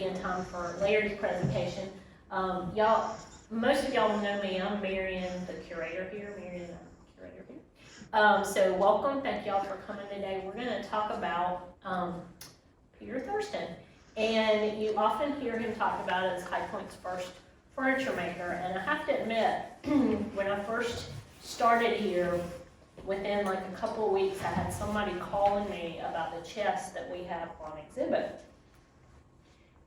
in time for Larry's presentation. Most of y'all know me. I'm Marian, the curator here. So welcome. Thank y'all for coming today. We're going to talk about Peter Thurston. And you often hear him talk about it as High Point's first furniture maker. And I have to admit, when I first started here, within like a couple of weeks, I had somebody calling me about the chest that we have on exhibit.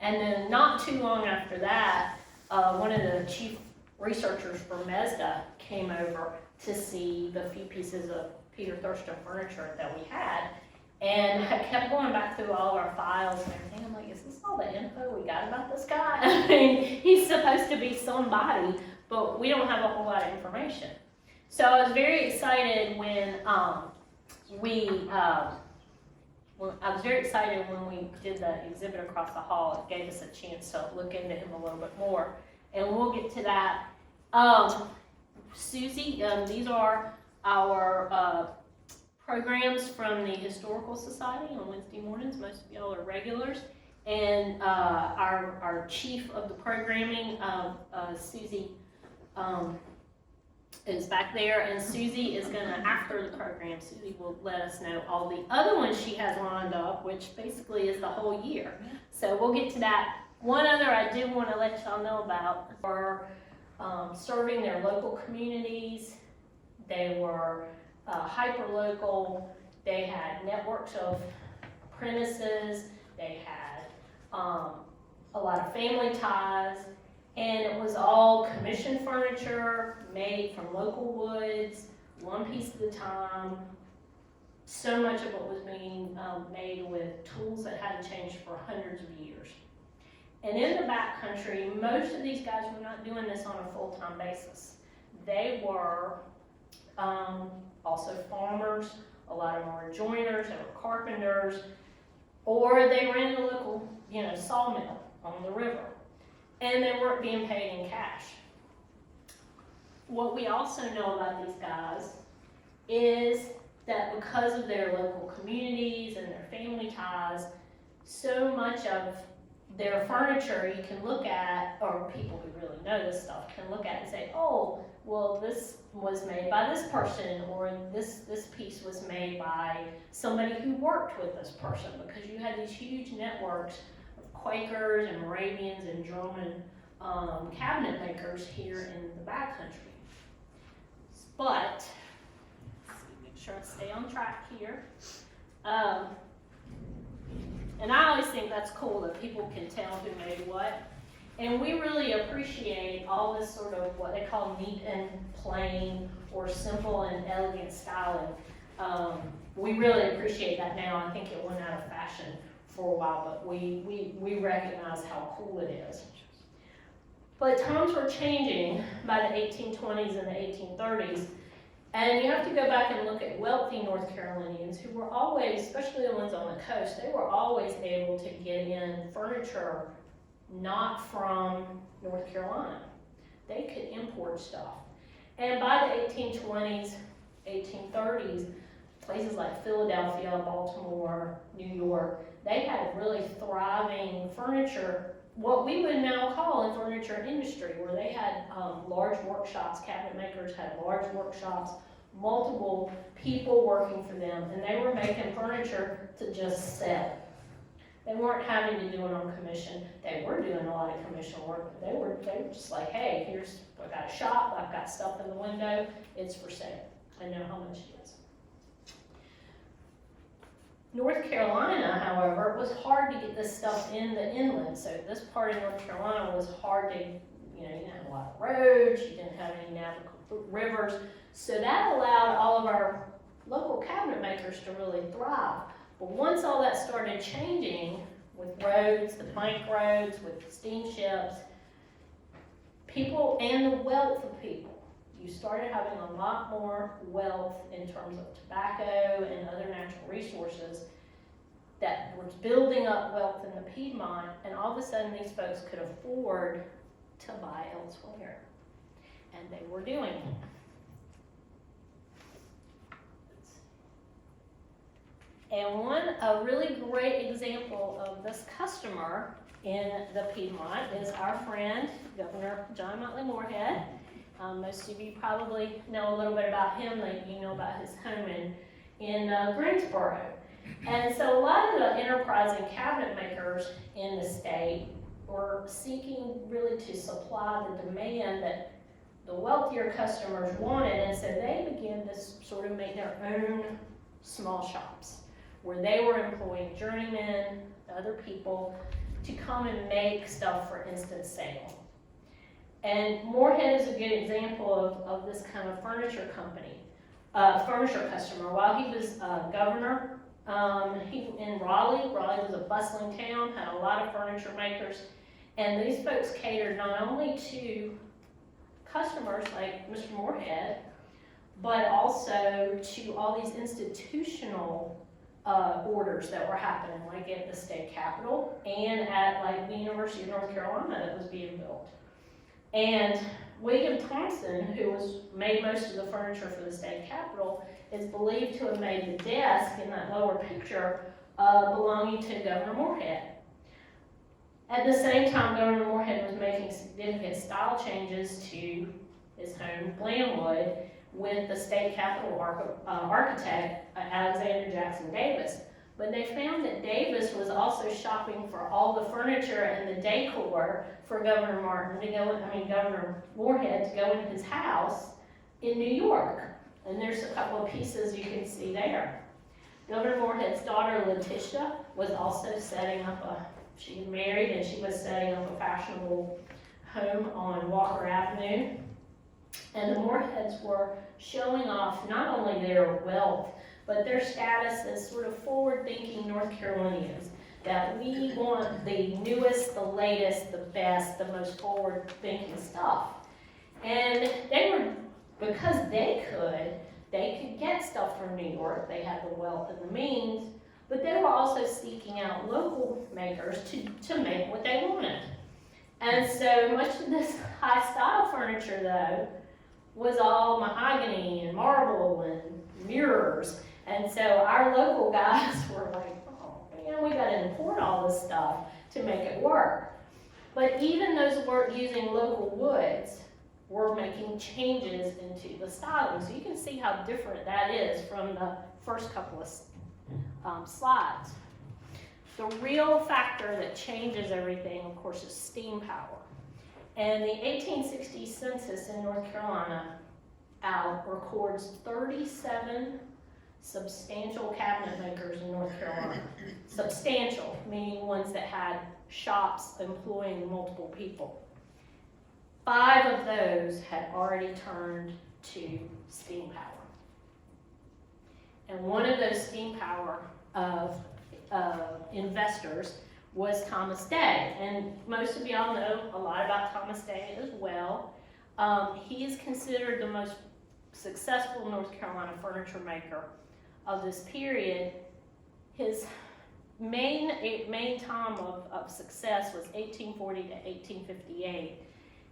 And then not too long after that, one of the chief researchers from MESDA came over to see the few pieces of Peter Thurston furniture that we had. And I kept going back through all of our files and everything. I'm like, is this all the info we got about this guy? I mean, he's supposed to be somebody, but we don't have a whole lot of information. So I was very excited when we did the exhibit across the hall. It gave us a chance to look into him a little bit more, and we'll get to that. Susie, these are our programs from the Historical Society on Wednesday mornings. Most of y'all are regulars. And our chief of the programming, Susie, is back there. And Susie is going to, after the program, Susie will let us know all the other ones she has lined up, which basically is the whole year. So we'll get to that. One other I do want to let y'all know about are serving their local communities. They were hyper-local. They had networks of apprentices. They had a lot of family ties. And it was all commissioned furniture made from local woods, one piece at a time. So much of it was being made with tools that hadn't changed for hundreds of years. And in the backcountry, most of these guys were not doing this on a full-time basis. They were also farmers. A lot of them were joiners, they were carpenters, or they ran a local, sawmill on the river. And they weren't being paid in cash. What we also know about these guys is that because of their local communities and their family ties, so much of their furniture you can look at, or people who really know this stuff can look at and say, oh, well, this was made by this person, or this piece was made by somebody who worked with this person, because you had these huge networks of Quakers and Moravians and German cabinet makers here in the backcountry. But, let's make sure I stay on track here. And I always think that's cool that people can tell who made what. And we really appreciate all this sort of what they call neat and plain or simple and elegant styling. We really appreciate that now. I think it went out of fashion for a while, but we recognize how cool it is. But times were changing by the 1820s and the 1830s. And you have to go back and look at wealthy North Carolinians who were always, especially the ones on the coast, they were always able to get in furniture not from North Carolina. They could import stuff. And by the 1820s, 1830s, places like Philadelphia, Baltimore, New York, they had really thriving furniture, what we would now call a furniture industry, where they had large workshops. Cabinet makers had large workshops, multiple people working for them, and they were making furniture to just sell. They weren't having to do it on commission. They were doing a lot of commission work, but they were just like, hey, I've got a shop, I've got stuff in the window, it's for sale. I know how much it is. North Carolina, however, it was hard to get this stuff in the inland. So this part of North Carolina was hard to, you didn't have a lot of roads, you didn't have any navigable rivers. So that allowed all of our local cabinet makers to really thrive. But once all that started changing with roads, the plank roads, with steamships, people and the wealth of people, you started having a lot more wealth in terms of tobacco and other natural resources that was building up wealth in the Piedmont, and all of a sudden these folks could afford to buy elsewhere. And they were doing it. And a really great example of this customer in the Piedmont is our friend, Governor John Motley Moorhead. Most of you probably know a little bit about him, like you know about his home in Greensboro. And so a lot of the enterprising cabinet makers in the state were seeking really to supply the demand that the wealthier customers wanted, and so they began to sort of make their own small shops where they were employing journeymen, other people, to come and make stuff for instant sale. And Moorhead is a good example of this kind of furniture customer. While he was governor, in Raleigh was a bustling town, had a lot of furniture makers, and these folks catered not only to customers like Mr. Moorhead, but also to all these institutional orders that were happening, like at the state capitol and at like the University of North Carolina that was being built. And William Thompson, who made most of the furniture for the state capitol, is believed to have made the desk in that lower picture belonging to Governor Moorhead. At the same time, Governor Moorhead was making significant style changes to his home, Glenwood, with the state capitol architect, Alexander Jackson Davis. But they found that Davis was also shopping for all the furniture and the decor for Governor Moorhead to go in his house in New York. And there's a couple of pieces you can see there. Governor Moorhead's daughter, Letitia, was also setting up she had married and she was setting up a fashionable home on Walker Avenue. And the Moorheads were showing off not only their wealth, but their status as sort of forward-thinking North Carolinians, that we want the newest, the latest, the best, the most forward-thinking stuff. And because they could get stuff from New York, they had the wealth and the means, but they were also seeking out local makers to make what they wanted. And so much of this high-style furniture, though, was all mahogany and marble and mirrors. And so our local guys were like, oh, man, we got to import all this stuff to make it work. But even those who weren't using local woods were making changes into the styling. So you can see how different that is from the first couple of slides. The real factor that changes everything, of course, is steam power. And the 1860 census in North Carolina records 37 substantial cabinet makers in North Carolina. Substantial, meaning ones that had shops employing multiple people. 5 of those had already turned to steam power. And one of those steam power investors was Thomas Day. And most of y'all know a lot about Thomas Day as well. He is considered the most successful North Carolina furniture maker of this period. His main time of success was 1840 to 1858.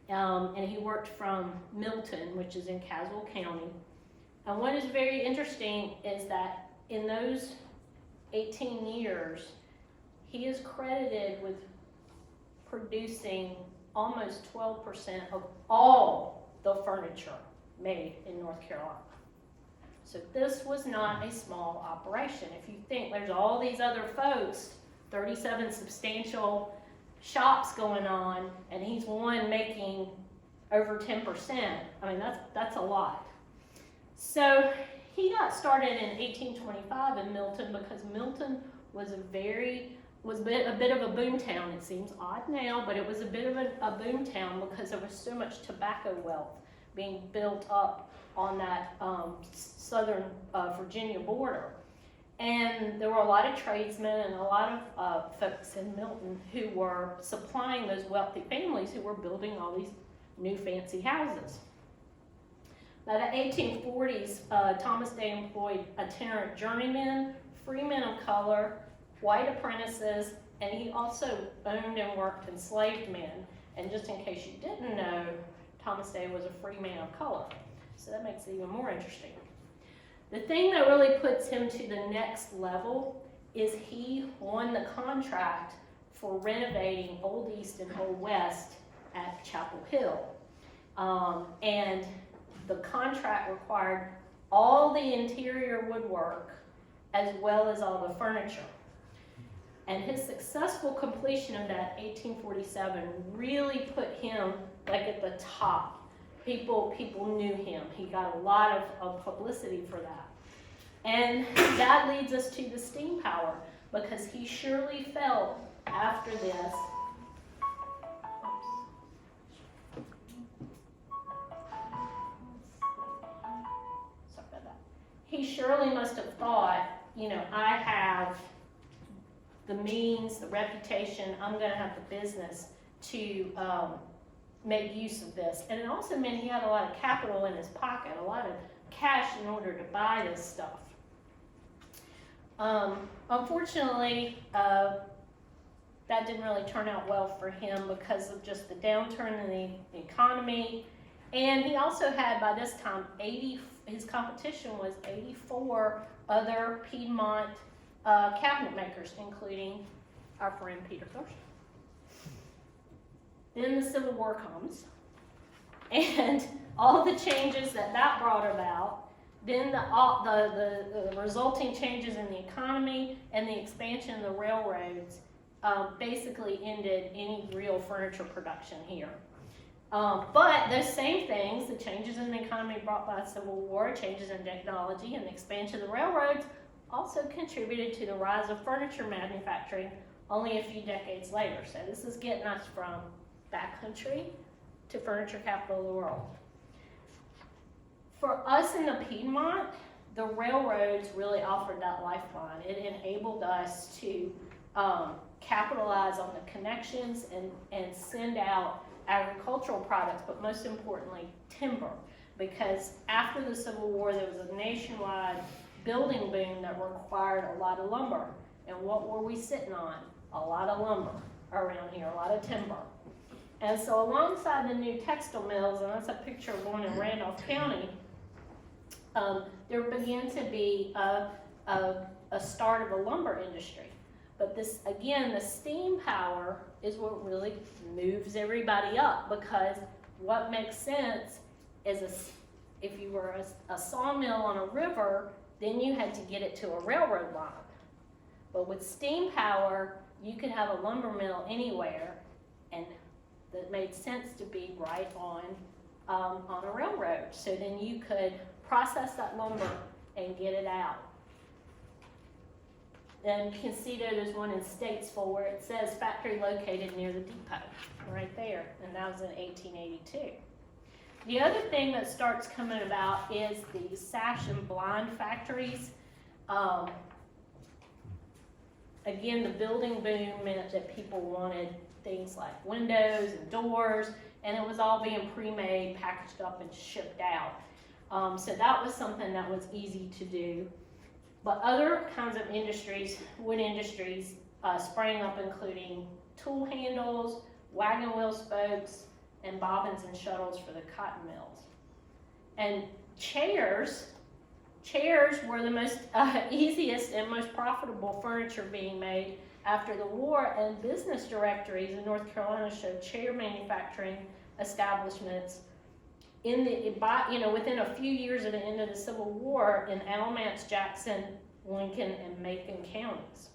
And he worked from Milton, which is in Caswell County. And what is very interesting is that in those 18 years, he is credited with producing almost 12% of all the furniture made in North Carolina. So this was not a small operation. If you think there's all these other folks, 37 substantial shops going on, and he's one making over 10%, I mean, that's a lot. So he got started in 1825 in Milton because Milton was a bit of a boom town. It seems odd now, but it was a bit of a boom town because there was so much tobacco wealth being built up on that southern Virginia border. And there were a lot of tradesmen and a lot of folks in Milton who were supplying those wealthy families who were building all these new fancy houses. By the 1840s, Thomas Day employed itinerant journeymen, freemen of color, white apprentices, and he also owned and worked enslaved men. And just in case you didn't know, Thomas Day was a free man of color. So that makes it even more interesting. The thing that really puts him to the next level is he won the contract for renovating Old East and Old West at Chapel Hill. And the contract required all the interior woodwork as well as all the furniture. And his successful completion of that 1847 really put him like at the top. People knew him. He got a lot of publicity for that. And that leads us to the steam power, because he surely felt after this, he surely must have thought, you know, I have the means, the reputation, I'm going to have the business to make use of this. And it also meant he had a lot of capital in his pocket, a lot of cash in order to buy this stuff. Unfortunately, that didn't really turn out well for him because of just the downturn in the economy. And he also had, by this time, his competition was 84 other Piedmont cabinet makers, including our friend Peter Thurston. Then the Civil War comes, and all the changes that brought about, then the resulting changes in the economy and the expansion of the railroads basically ended any real furniture production here. But those same things, the changes in the economy brought by the Civil War, changes in technology, and the expansion of the railroads also contributed to the rise of furniture manufacturing only a few decades later. So this is getting us from backcountry to furniture capital of the world. For us in the Piedmont, the railroads really offered that lifeline. It enabled us to capitalize on the connections and send out agricultural products, but most importantly, timber. Because after the Civil War, there was a nationwide building boom that required a lot of lumber. And what were we sitting on? A lot of lumber around here, a lot of timber. And so alongside the new textile mills, and that's a picture of one in Randolph County, there began to be a start of a lumber industry. But this, again, the steam power is what really moves everybody up, because what makes sense is if you were a sawmill on a river, then you had to get it to a railroad line. But with steam power, you could have a lumber mill anywhere, and that made sense to be right on a railroad. So then you could process that lumber and get it out. And you can see there's one in Statesville where it says factory located near the depot, right there, and that was in 1882. The other thing that starts coming about is the sash and blind factories. Again, the building boom meant that people wanted things like windows and doors, and it was all being pre-made, packaged up, and shipped out. So that was something that was easy to do. But other kinds of industries, wood industries, sprang up, including tool handles, wagon wheel spokes, and bobbins and shuttles for the cotton mills. And chairs were the most easiest and most profitable furniture being made after the war, and business directories in North Carolina showed chair manufacturing establishments within a few years of the end of the Civil War in Alamance, Jackson, Lincoln, and Macon counties.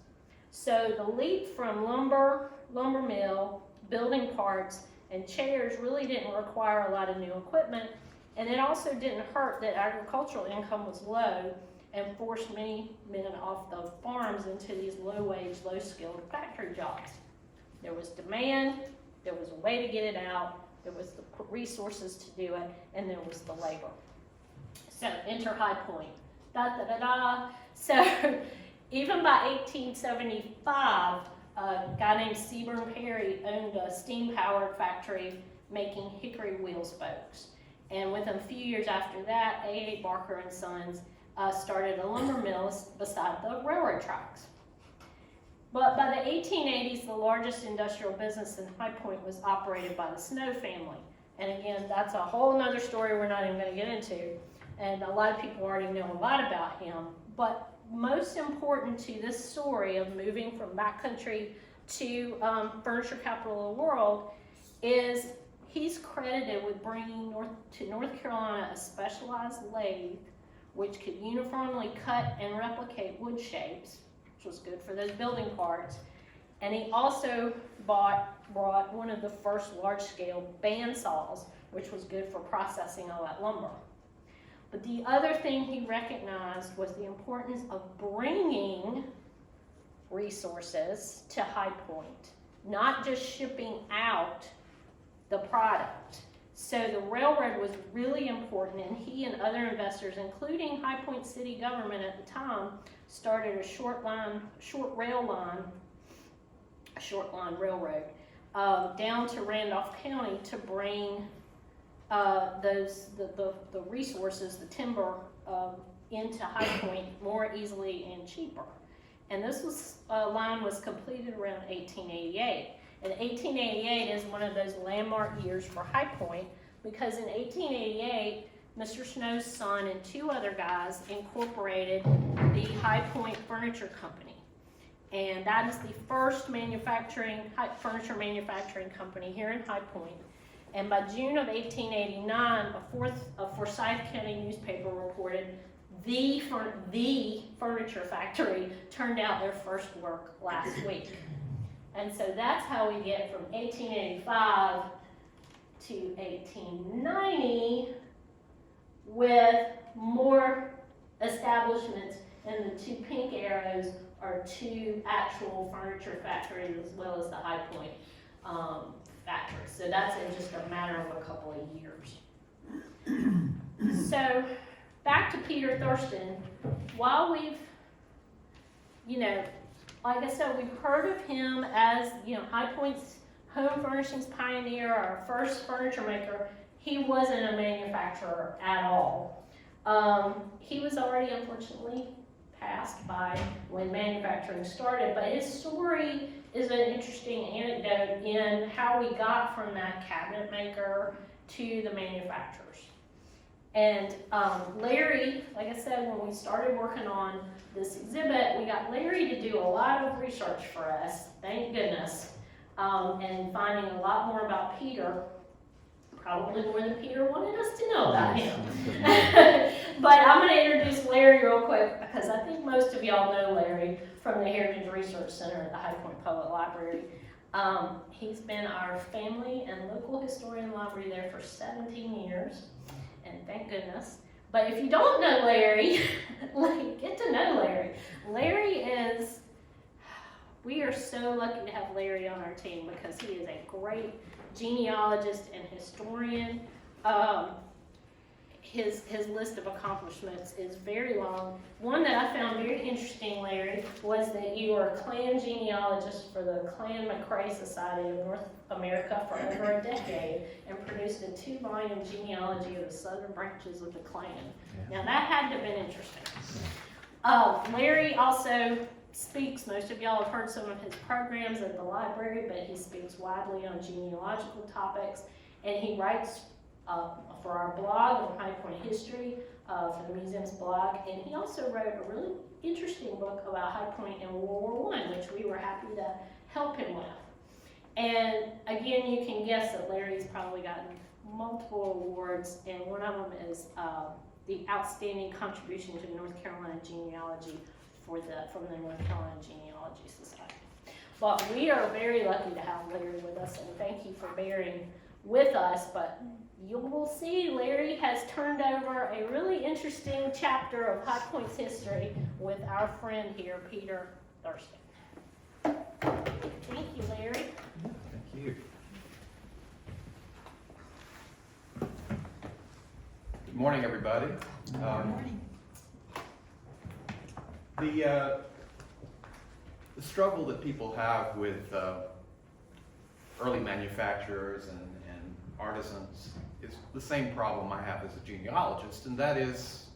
So the leap from lumber mill, building parts, and chairs really didn't require a lot of new equipment, and it also didn't hurt that agricultural income was low and forced many men off the farms into these low-wage, low-skilled factory jobs. There was demand, there was a way to get it out, there was the resources to do it, and there was the labor. So enter High Point. So even by 1875, a guy named Seaburn Perry owned a steam-powered factory making hickory wheel spokes. And within a few years after that, A.A. Barker and Sons started a lumber mill beside the railroad tracks. But by the 1880s, the largest industrial business in High Point was operated by the Snow family. And again, that's a whole nother story we're not even going to get into. and a lot of people already know a lot about him. But most important to this story of moving from backcountry to furniture capital of the world is he's credited with bringing to North Carolina a specialized lathe which could uniformly cut and replicate wood shapes, which was good for those building parts. And he also brought one of the first large-scale bandsaws, which was good for processing all that lumber. But the other thing he recognized was the importance of bringing resources to High Point, not just shipping out the product. So the railroad was really important, and he and other investors, including High Point city government at the time, started a short line railroad down to Randolph County to bring the resources, the timber, into High Point more easily and cheaper. And this line was completed around 1888. And 1888 is one of those landmark years for High Point because in 1888, Mr. Snow's son and two other guys incorporated the High Point Furniture Company. And that is the first furniture manufacturing company here in High Point. And by June of 1889, a Forsyth County newspaper reported the furniture factory turned out their first work last week. And so that's how we get from 1885 to 1890 with more establishments, and the two pink arrows are two actual furniture factories as well as the High Point factory. So that's in just a matter of a couple of years. So back to Peter Thurston. While we've, like I said, we've heard of him as, High Point's home furnishings pioneer, our first furniture maker. He wasn't a manufacturer at all. He was already, unfortunately, passed by when manufacturing started, but his story is an interesting anecdote in how we got from that cabinet maker to the manufacturers. And Larry, like I said, when we started working on this exhibit, we got Larry to do a lot of research for us, thank goodness, and finding a lot more about Peter, probably more than Peter wanted us to know about him. But I'm going to introduce Larry real quick because I think most of y'all know Larry from the Heritage Research Center at the High Point Public Library. He's been our family and local historian library there for 17 years, and thank goodness. But if you don't know Larry, get to know Larry. We are so lucky to have Larry on our team because he is a great genealogist and historian. His list of accomplishments is very long. One that I found very interesting, Larry, was that you were a Klan genealogist for the Klan McRae Society of North America for over a decade and produced a 2-volume genealogy of the southern branches of the Klan. Now that had to have been interesting. Larry also speaks, most of y'all have heard some of his programs at the library, but he speaks widely on genealogical topics, and he writes for our blog on High Point History, for the museum's blog, and he also wrote a really interesting book about High Point in World War I, which we were happy to help him with. And again, you can guess that Larry's probably gotten multiple awards, and one of them is the Outstanding Contribution to North Carolina Genealogy from the North Carolina Genealogy Society. But we are very lucky to have Larry with us, and thank you for bearing with us. But you will see Larry has turned over a really interesting chapter of High Point's history with our friend here, Peter Thurston. Thank you, Larry. Thank you. Good morning, everybody. Good morning. The struggle that people have with early manufacturers and artisans is the same problem I have as a genealogist, and that is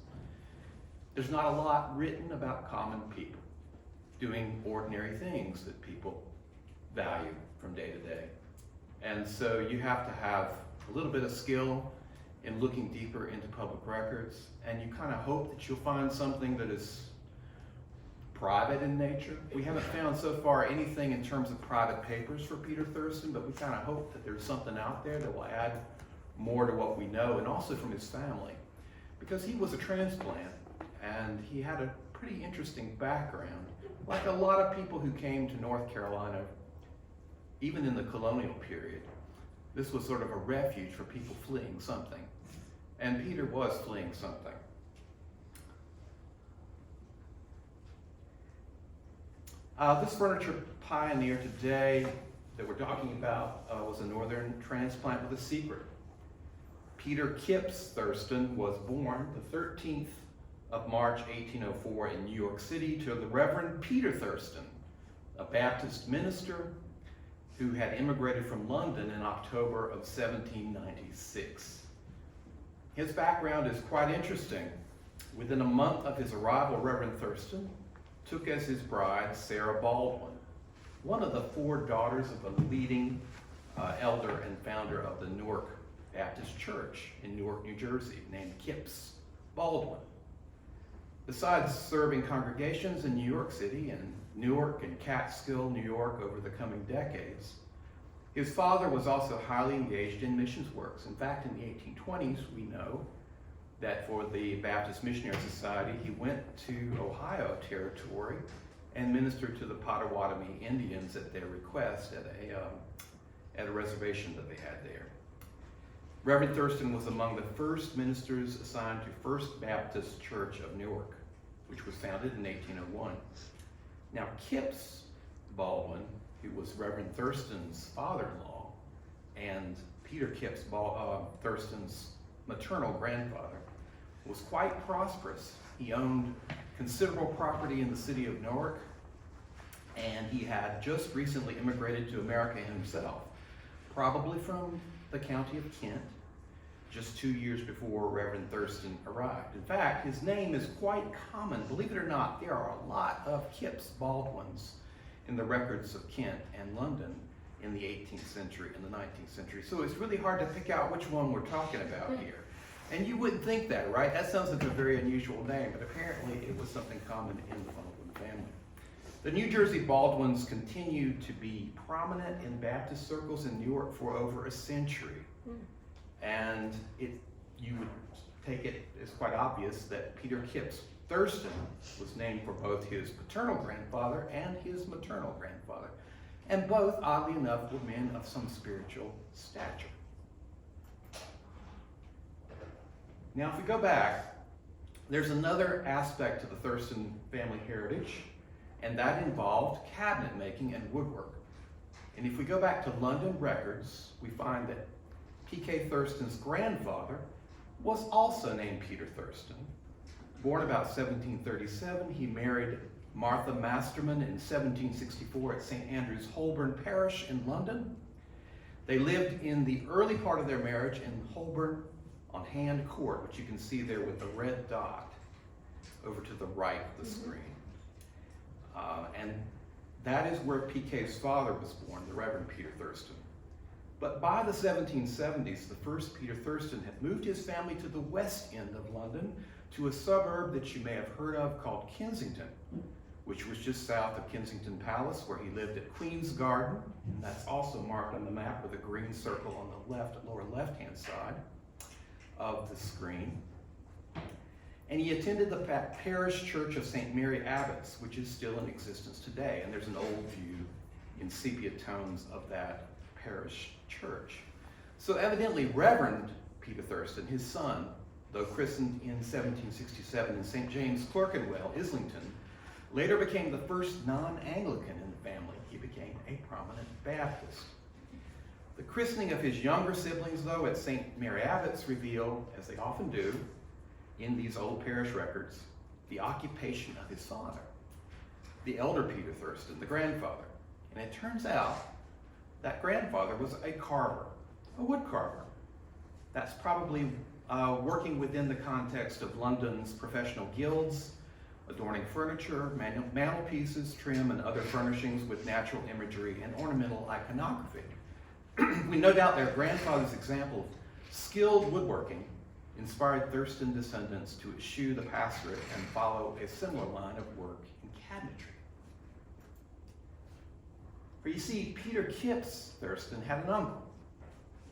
there's not a lot written about common people doing ordinary things that people value from day to day. And so you have to have a little bit of skill in looking deeper into public records, and you kind of hope that you'll find something that is private in nature. We haven't found so far anything in terms of private papers for Peter Thurston, but we kind of hope that there's something out there that will add more to what we know, and also from his family, because he was a transplant and he had a pretty interesting background. Like a lot of people who came to North Carolina, even in the colonial period, this was sort of a refuge for people fleeing something. And Peter was fleeing something. This furniture pioneer today that we're talking about was a northern transplant with a secret. Peter Kipps Thurston was born the 13th of March 1804 in New York City to the Reverend Peter Thurston, a Baptist minister who had immigrated from London in October of 1796. His background is quite interesting. Within a month of his arrival, Reverend Thurston took as his bride Sarah Baldwin, one of the 4 daughters of a leading elder and founder of the Newark Baptist Church in Newark, New Jersey, named Kipps Baldwin. Besides serving congregations in New York City and Newark and Catskill, New York over the coming decades, his father was also highly engaged in missions works. In fact, in the 1820s, we know that for the Baptist Missionary Society, he went to Ohio Territory and ministered to the Potawatomi Indians at their request at a reservation that they had there. Reverend Thurston was among the first ministers assigned to First Baptist Church of Newark, which was founded in 1801. Now, Kipps Baldwin, who was Reverend Thurston's father-in-law and Peter Kipps Thurston's maternal grandfather, was quite prosperous. He owned considerable property in the city of Newark, and he had just recently immigrated to America himself, probably from the county of Kent, just 2 years before Reverend Thurston arrived. In fact, his name is quite common. Believe it or not, there are a lot of Kipps Baldwins in the records of Kent and London in the 18th century and the 19th century. So it's really hard to pick out which one we're talking about here. And you wouldn't think that, right? That sounds like a very unusual name, but apparently it was something common in the Baldwin family. The New Jersey Baldwins continued to be prominent in Baptist circles in Newark for over a century. And you would take it as quite obvious that Peter Kipps Thurston was named for both his paternal grandfather and his maternal grandfather. And both, oddly enough, were men of some spiritual stature. Now, if we go back, there's another aspect to the Thurston family heritage, and that involved cabinet making and woodwork. And if we go back to London records, we find that P.K. Thurston's grandfather was also named Peter Thurston. Born about 1737, he married Martha Masterman in 1764 at St. Andrew's, Holborn Parish in London. They lived in the early part of their marriage in Holborn on Hand Court, which you can see there with the red dot over to the right of the screen. And that is where PK's father was born, the Reverend Peter Thurston. But by the 1770s, the first Peter Thurston had moved his family to the west end of London to a suburb that you may have heard of called Kensington, which was just south of Kensington Palace, where he lived at Queen's Garden. And that's also marked on the map with a green circle on the lower left-hand side of the screen. And he attended the parish church of St. Mary Abbots, which is still in existence today. And there's an old view in sepia tones of that parish church. So evidently Reverend Peter Thurston, his son, though christened in 1767 in St. James, Clerkenwell, Islington, later became the first non-Anglican in the family. He became a prominent Baptist. The christening of his younger siblings, though, at St. Mary Abbots revealed, as they often do in these old parish records, the occupation of his father, the elder Peter Thurston, the grandfather. And it turns out that grandfather was a carver, a wood carver. That's probably working within the context of London's professional guilds, adorning furniture, mantelpieces, trim, and other furnishings with natural imagery and ornamental iconography. We no doubt their grandfather's example Skilled woodworking inspired Thurston descendants to eschew the pastorate and follow a similar line of work in cabinetry. For you see, Peter Kipps Thurston had an uncle,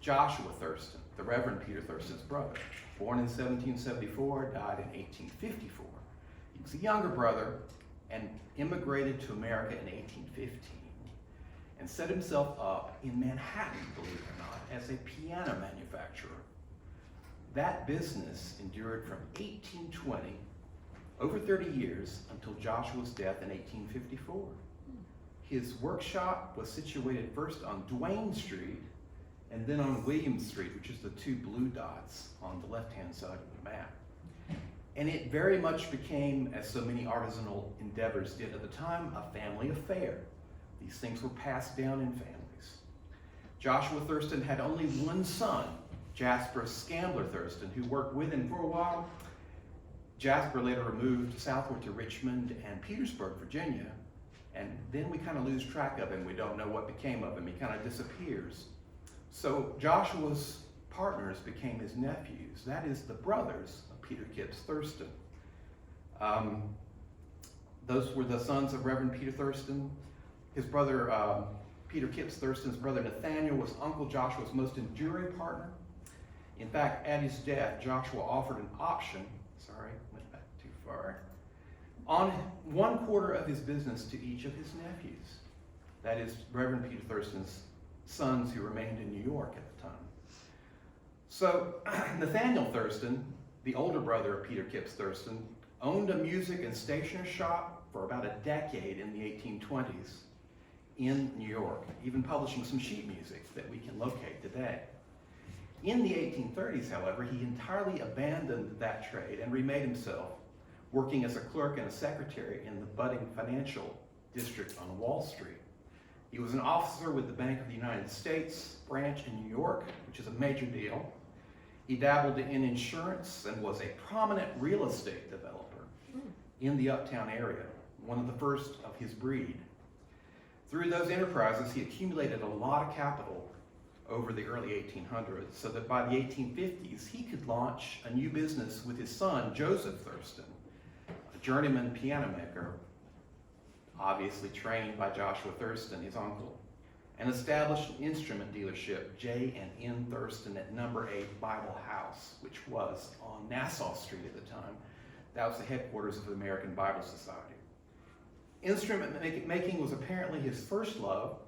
Joshua Thurston, the Reverend Peter Thurston's brother, born in 1774, died in 1854. He was a younger brother and immigrated to America in 1815 and set himself up in Manhattan, believe it or not, as a piano manufacturer. That business endured from 1820, over 30 years, until Joshua's death in 1854. His workshop was situated first on Duane Street and then on William Street, which is the two blue dots on the left-hand side of the map. And it very much became, as so many artisanal endeavors did at the time, a family affair. These things were passed down in families. Joshua Thurston had only one son, Jasper Scambler Thurston, who worked with him for a while. Jasper later moved southward to Richmond and Petersburg, Virginia, and then we kind of lose track of him. We don't know what became of him. He kind of disappears. So Joshua's partners became his nephews. That is, the brothers of Peter Kipps Thurston. Those were the sons of Reverend Peter Thurston. His brother, Peter Kipps Thurston's brother Nathaniel, was Uncle Joshua's most enduring partner. In fact, at his death, Joshua offered an option, went back too far, on 1/4 of his business to each of his nephews. That is, Reverend Peter Thurston's sons who remained in New York at the time. So Nathaniel Thurston, the older brother of Peter Kipps Thurston, owned a music and stationery shop for about a decade in the 1820s in New York, even publishing some sheet music that we can locate today. In the 1830s, however, he entirely abandoned that trade and remade himself, working as a clerk and a secretary in the budding financial district on Wall Street. He was an officer with the Bank of the United States branch in New York, which is a major deal. He dabbled in insurance and was a prominent real estate developer in the uptown area, one of the first of his breed. Through those enterprises, he accumulated a lot of capital over the early 1800s, so that by the 1850s, he could launch a new business with his son, Joseph Thurston, a journeyman piano maker, obviously trained by Joshua Thurston, his uncle, and established an instrument dealership, J&N Thurston, at number 8 Bible House, which was on Nassau Street at the time. That was the headquarters of the American Bible Society. Instrument making was apparently his first love,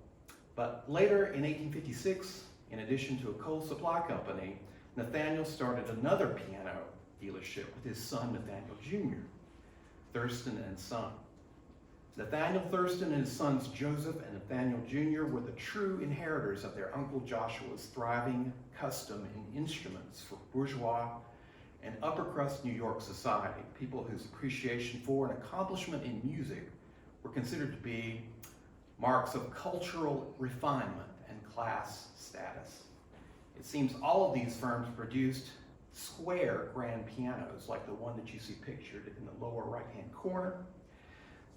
but later in 1856, in addition to a coal supply company, Nathaniel started another piano dealership with his son Nathaniel Jr., Thurston and Son. Nathaniel Thurston and his sons Joseph and Nathaniel Jr. were the true inheritors of their uncle Joshua's thriving custom in instruments for bourgeois and upper-crust New York society, people whose appreciation for and accomplishment in music were considered to be marks of cultural refinement and class status. It seems all of these firms produced square grand pianos, like the one that you see pictured in the lower right-hand corner.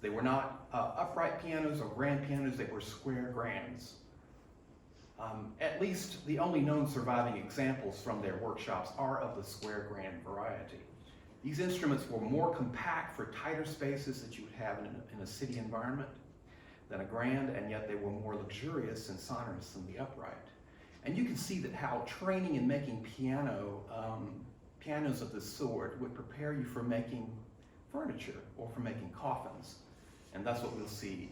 They were not upright pianos or grand pianos, they were square grands. At least the only known surviving examples from their workshops are of the square grand variety. These instruments were more compact for tighter spaces that you would have in a city environment than a grand, and yet they were more luxurious and sonorous than the upright. And you can see that how training in making pianos of this sort would prepare you for making furniture or for making coffins. And that's what we'll see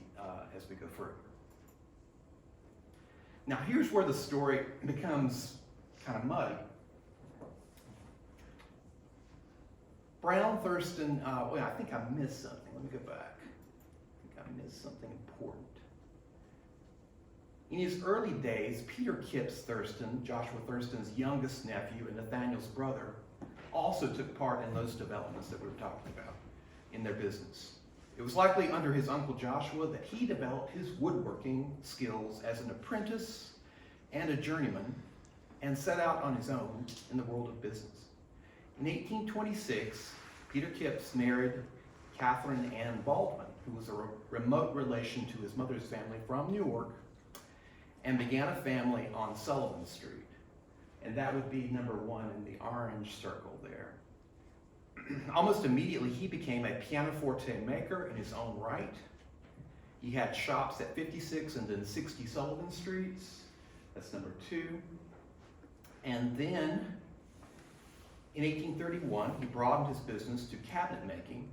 as we go further. Now here's where the story becomes kind of muddy. Brown Thurston, well, I think I missed something. Let me go back. I think I missed something important. In his early days, Peter Kipps Thurston, Joshua Thurston's youngest nephew and Nathaniel's brother, also took part in those developments that we were talking about in their business. It was likely under his uncle Joshua that he developed his woodworking skills as an apprentice and a journeyman and set out on his own in the world of business. In 1826, Peter Kipps married Catherine Ann Baldwin, who was a remote relation to his mother's family from New York, and began a family on Sullivan Street. and that would be number 1 in the orange circle there. Almost immediately, he became a pianoforte maker in his own right. He had shops at 56 and then 60 Sullivan Streets. That's number 2. And then, in 1831, he broadened his business to cabinet making.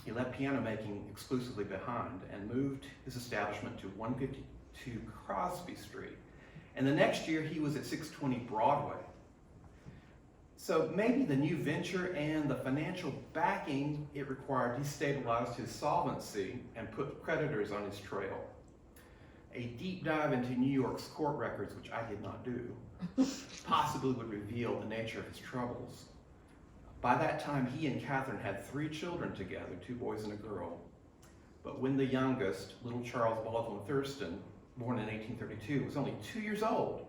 He left piano making exclusively behind and moved his establishment to 152 Crosby Street. And the next year, he was at 620 Broadway. So maybe the new venture and the financial backing it required destabilized his solvency and put creditors on his trail. A deep dive into New York's court records, which I did not do, possibly would reveal the nature of his troubles. By that time, he and Catherine had 3 children together, 2 boys and a girl. But when the youngest, little Charles Baldwin Thurston, born in 1832, was only 2 years old,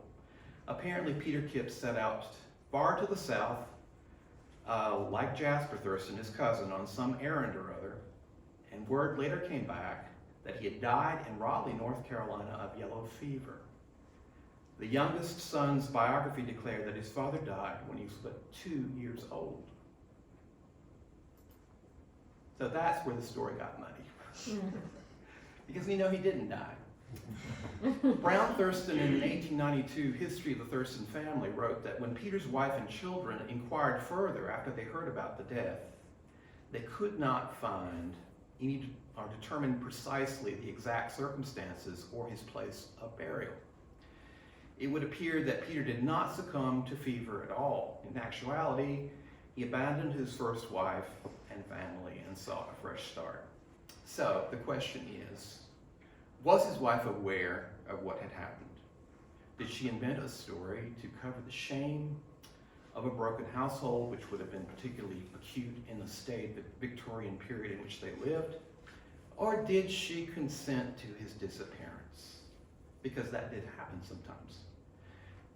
apparently Peter Kipps set out far to the south, like Jasper Thurston, his cousin, on some errand or other, and word later came back that he had died in Raleigh, North Carolina, of yellow fever. The youngest son's biography declared that his father died when he was but 2 years old. So that's where the story got muddy. Because we know he didn't die. Brown Thurston, in an 1892 History of the Thurston Family, wrote that when Peter's wife and children inquired further after they heard about the death, they could not find any or determine precisely the exact circumstances or his place of burial. It would appear that Peter did not succumb to fever at all. In actuality, he abandoned his first wife and family and sought a fresh start. So the question is, was his wife aware of what had happened? Did she invent a story to cover the shame of a broken household, which would have been particularly acute in the state, the Victorian period in which they lived? Or did she consent to his disappearance? Because that did happen sometimes.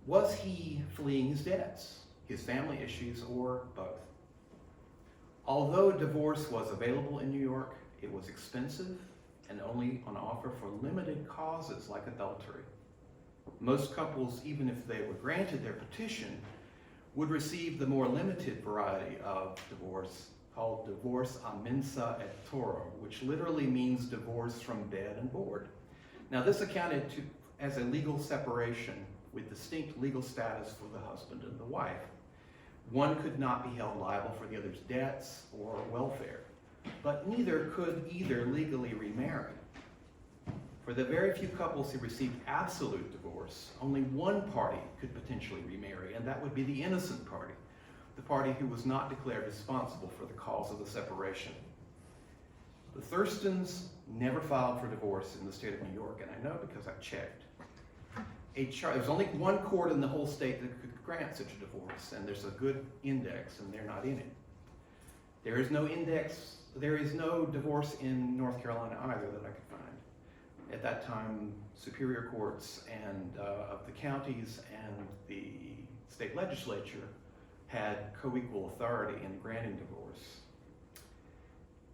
Was he fleeing his debts, his family issues, or both? Although divorce was available in New York, it was expensive and only on offer for limited causes like adultery. Most couples, even if they were granted their petition, would receive the more limited variety of divorce called divorce a mensa et toro, which literally means divorce from bed and board. Now this accounted as a legal separation with distinct legal status for the husband and the wife. One could not be held liable for the other's debts or welfare, but neither could either legally remarry. For the very few couples who received absolute divorce, only one party could potentially remarry, and that would be the innocent party, the party who was not declared responsible for the cause of the separation. The Thurstons never filed for divorce in the state of New York, and I know because I've checked. There's only one court in the whole state that could grant such a divorce, and there's a good index, and they're not in it. There is no index, there is no divorce in North Carolina either that I could find. At that time, superior courts and of the counties and the state legislature had co-equal authority in granting divorce.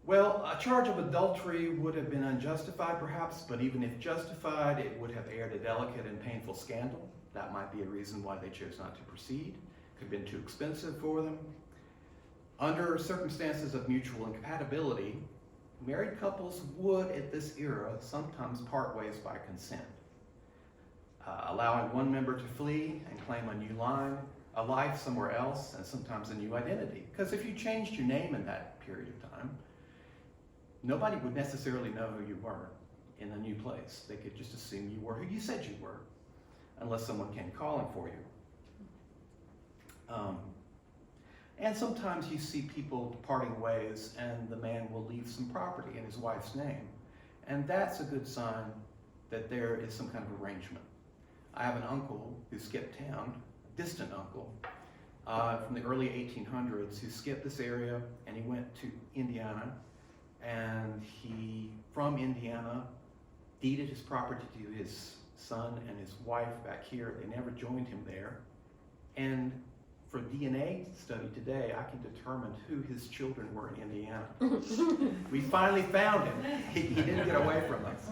Well, a charge of adultery would have been unjustified perhaps, but even if justified, it would have aired a delicate and painful scandal. That might be a reason why they chose not to proceed. Could have been too expensive for them. Under circumstances of mutual incompatibility, married couples would, at this era, sometimes part ways by consent, allowing one member to flee and claim a life somewhere else, and sometimes a new identity. Because if you changed your name in that period of time, nobody would necessarily know who you were in a new place. They could just assume you were who you said you were, unless someone came calling for you. And sometimes you see people parting ways and the man will leave some property in his wife's name. And that's a good sign that there is some kind of arrangement. I have an uncle who skipped town, a distant uncle, from the early 1800s who skipped this area, and he went to Indiana, and he, from Indiana, deeded his property to his son and his wife back here. They never joined him there. And for DNA study today, I can determine who his children were in Indiana. We finally found him. He didn't get away from us.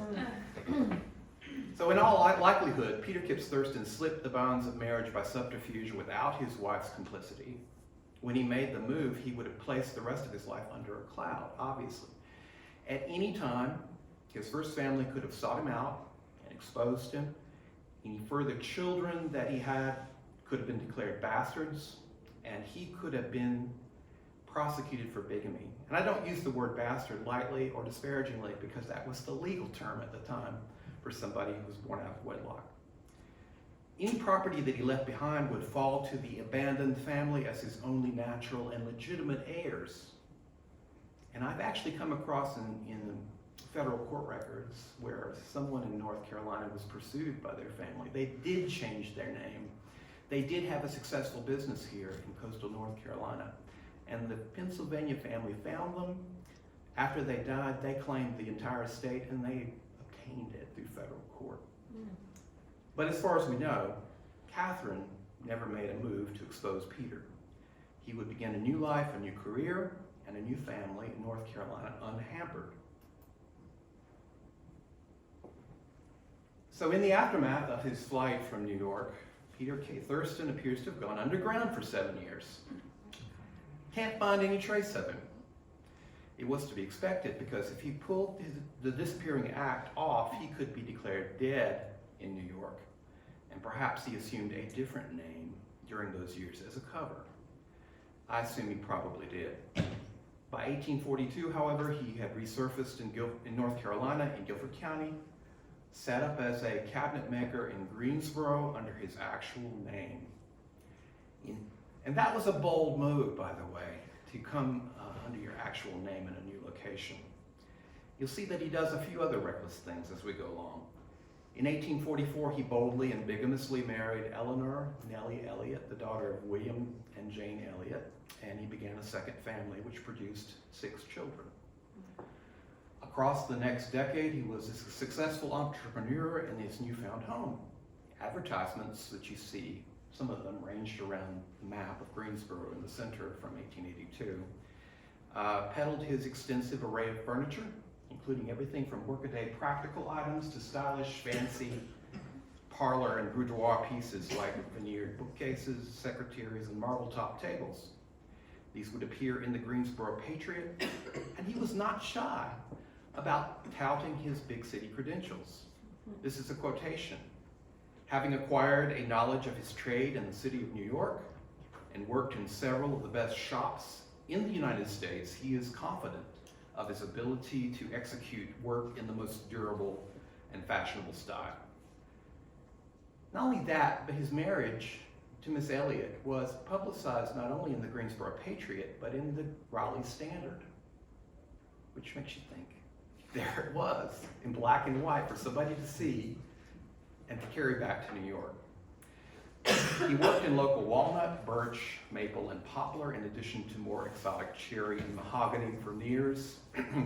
So in all likelihood, Peter Kipps Thurston slipped the bonds of marriage by subterfuge without his wife's complicity. When he made the move, he would have placed the rest of his life under a cloud, obviously. At any time, his first family could have sought him out and exposed him. Any further children that he had could have been declared bastards, and he could have been prosecuted for bigamy. And I don't use the word bastard lightly or disparagingly because that was the legal term at the time for somebody who was born out of wedlock. Any property that he left behind would fall to the abandoned family as his only natural and legitimate heirs. And I've actually come across in federal court records where someone in North Carolina was pursued by their family. They did change their name. They did have a successful business here in coastal North Carolina. And the Pennsylvania family found them. After they died, they claimed the entire estate and they obtained it through federal court. But as far as we know, Catherine never made a move to expose Peter. He would begin a new life, a new career, and a new family in North Carolina unhampered. So in the aftermath of his flight from New York, Peter K. Thurston appears to have gone underground for 7 years. Can't find any trace of him. It was to be expected because if he pulled the disappearing act off, he could be declared dead in New York. And perhaps he assumed a different name during those years as a cover. I assume he probably did. By 1842, however, he had resurfaced in North Carolina, in Guilford County, set up as a cabinet maker in Greensboro under his actual name. And that was a bold move, by the way, to come under your actual name in a new location. You'll see that he does a few other reckless things as we go along. In 1844, he boldly and bigamously married Eleanor Nellie Elliott, the daughter of William and Jane Elliott, and he began a second family, which produced 6 children. Across the next decade, he was a successful entrepreneur in his newfound home. Advertisements that you see, some of them ranged around the map of Greensboro in the center from 1882, peddled his extensive array of furniture, including everything from workaday practical items to stylish, fancy parlor and boudoir pieces like veneered bookcases, secretaries, and marble-top tables. These would appear in the Greensboro Patriot, and he was not shy about touting his big city credentials. This is a quotation. Having acquired a knowledge of his trade in the city of New York and worked in several of the best shops in the United States, he is confident of his ability to execute work in the most durable and fashionable style. Not only that, but his marriage to Miss Elliott was publicized not only in the Greensboro Patriot, but in the Raleigh Standard, which makes you think, there it was, in black and white for somebody to see and to carry back to New York. He worked in local walnut, birch, maple, and poplar, in addition to more exotic cherry and mahogany veneers.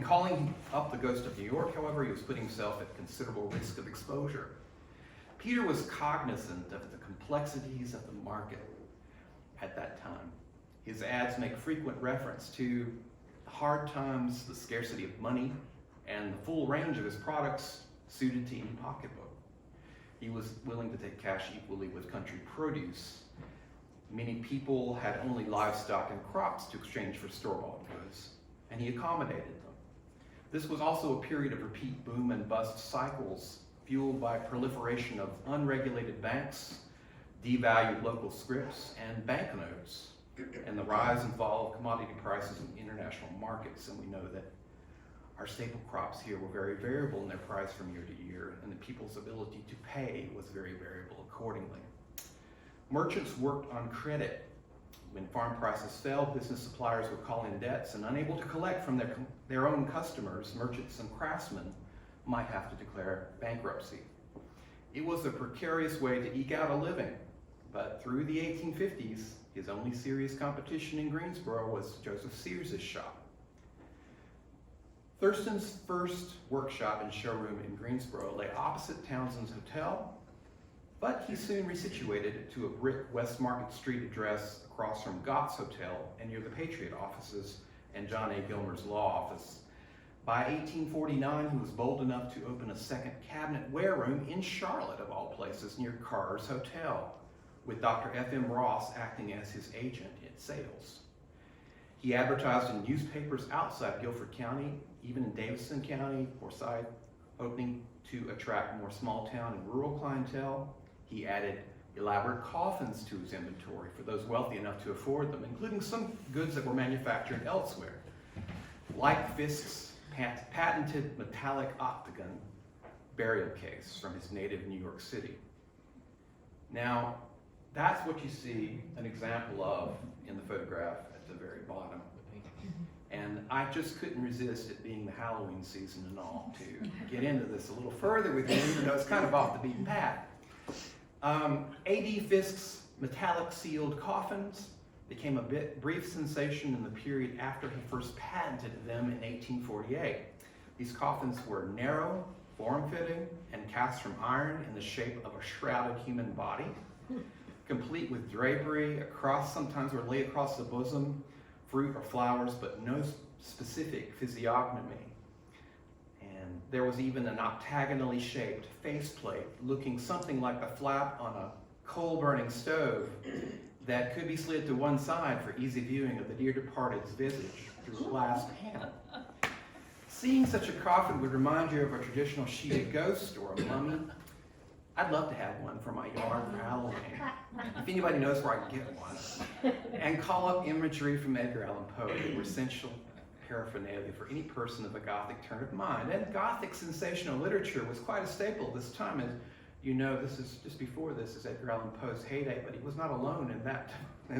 Calling up the ghost of New York, however, he was putting himself at considerable risk of exposure. Peter was cognizant of the complexities of the market at that time. His ads make frequent reference to the hard times, the scarcity of money, and the full range of his products suited to any pocketbook. He was willing to take cash equally with country produce. Many people had only livestock and crops to exchange for store-bought goods, and he accommodated them. This was also a period of repeat boom and bust cycles, fueled by proliferation of unregulated banks, devalued local scripts, and banknotes, and the rise and fall of commodity prices in international markets. And we know that our staple crops here were very variable in their price from year to year, and the people's ability to pay was very variable accordingly. Merchants worked on credit. When farm prices fell, business suppliers would call in debts, and unable to collect from their own customers, merchants and craftsmen might have to declare bankruptcy. It was a precarious way to eke out a living, but through the 1850s, his only serious competition in Greensboro was Joseph Sears's shop. Thurston's first workshop and showroom in Greensboro lay opposite Townsend's Hotel, but he soon resituated it to a brick West Market Street address across from Gott's Hotel and near the Patriot offices and John A. Gilmer's law office. By 1849, he was bold enough to open a second cabinet wareroom in Charlotte, of all places, near Carr's Hotel, with Dr. F.M. Ross acting as his agent in sales. He advertised in newspapers outside Guilford County, even in Davison County, Forsyth, hoping to attract more small town and rural clientele. He added elaborate coffins to his inventory for those wealthy enough to afford them, including some goods that were manufactured elsewhere, like Fisk's patented metallic octagon burial case from his native New York City. Now, that's what you see an example of in the photograph at the very bottom. And I just couldn't resist it being the Halloween season and all to get into this a little further with you, even though it's kind of off the beaten path. A.D. Fisk's metallic sealed coffins became a brief sensation in the period after he first patented them in 1848. These coffins were narrow, form-fitting, and cast from iron in the shape of a shrouded human body, complete with drapery sometimes were laid across the bosom, fruit or flowers, but no specific physiognomy. And there was even an octagonally shaped faceplate looking something like a flap on a coal-burning stove that could be slid to one side for easy viewing of the dear departed's visage through a glass panel. Seeing such a coffin would remind you of a traditional sheeted ghost or a mummy. I'd love to have one for my yard for Halloween, if anybody knows where I can get one. And call up imagery from Edgar Allan Poe that were essential paraphernalia for any person of a Gothic turn of mind. And Gothic sensational literature was quite a staple this time. As you know, this is just before this is Edgar Allan Poe's heyday, but he was not alone in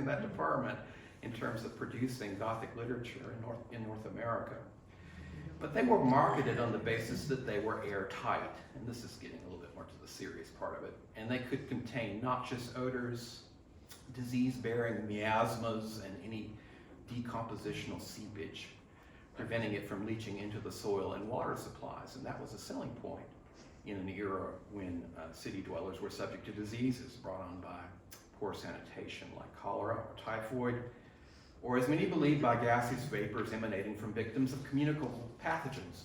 that department in terms of producing Gothic literature in North America. But they were marketed on the basis that they were airtight, and this is getting a little bit more to the serious part of it. And they could contain noxious odors, disease-bearing miasmas, and any decompositional seepage, preventing it from leaching into the soil and water supplies. And that was a selling point in an era when city dwellers were subject to diseases brought on by poor sanitation, like cholera or typhoid, or as many believe, by gaseous vapors emanating from victims of communicable pathogens.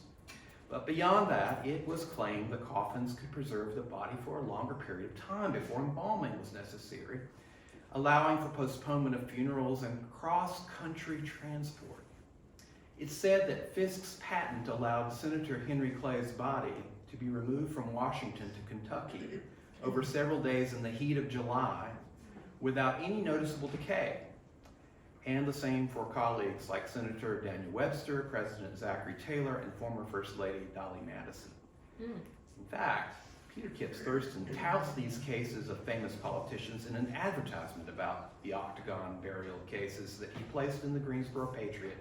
But beyond that, it was claimed the coffins could preserve the body for a longer period of time before embalming was necessary, allowing for postponement of funerals and cross-country transport. It's said that Fisk's patent allowed Senator Henry Clay's body to be removed from Washington to Kentucky over several days in the heat of July without any noticeable decay. And the same for colleagues like Senator Daniel Webster, President Zachary Taylor, and former First Lady Dolly Madison. In fact, Peter Thurston touts these cases of famous politicians in an advertisement about the octagon burial cases that he placed in the Greensboro Patriot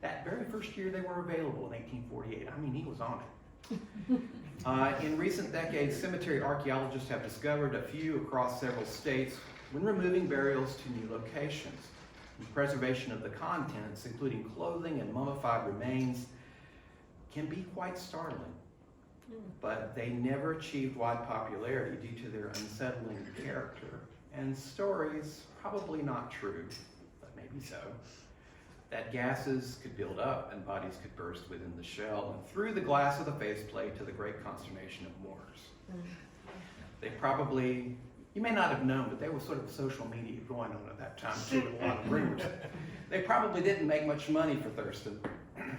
that very first year they were available in 1848. I mean, he was on it. In recent decades, cemetery archaeologists have discovered a few across several states when removing burials to new locations. The preservation of the contents, including clothing and mummified remains, can be quite startling. But they never achieved wide popularity due to their unsettling character and stories, probably not true, but maybe so, that gases could build up and bodies could burst within the shell and through the glass of the faceplate to the great consternation of mourners. They probably, you may not have known, but there was sort of social media going on at that time too, with a lot of rumors. They probably didn't make much money for Thurston.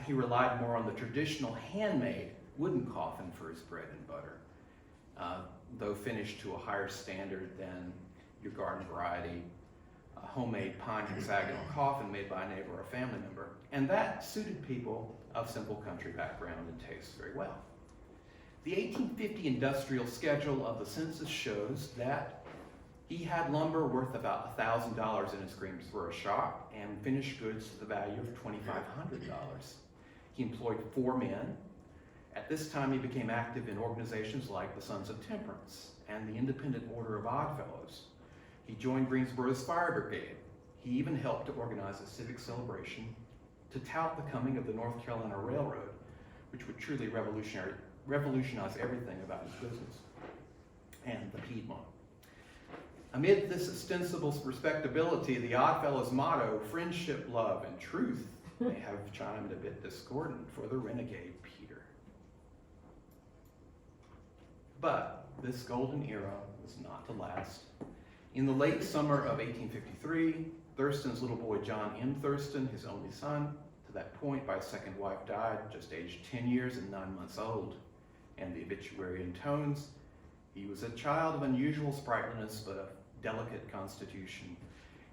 He relied more on the traditional handmade wooden coffin for his bread and butter, though finished to a higher standard than your garden variety homemade pine hexagonal coffin made by a neighbor or a family member. And that suited people of simple country background and taste very well. The 1850 industrial schedule of the census shows that he had lumber worth about $1,000 in his Greensboro shop and finished goods to the value of $2,500. He employed 4 men. At this time, he became active in organizations like the Sons of Temperance and the Independent Order of Oddfellows. He joined Greensboro's Fire Brigade. He even helped to organize a civic celebration to tout the coming of the North Carolina Railroad, which would truly revolutionize everything about his business and the Piedmont. Amid this ostensible respectability, the Oddfellows' motto, friendship, love, and truth, may have chimed a bit discordant for the renegade Peter. But this golden era was not to last. In the late summer of 1853, Thurston's little boy John M. Thurston, his only son, to that point by his second wife, died just aged 10 years and 9 months old. And the obituary intones, he was a child of unusual sprightliness but of delicate constitution.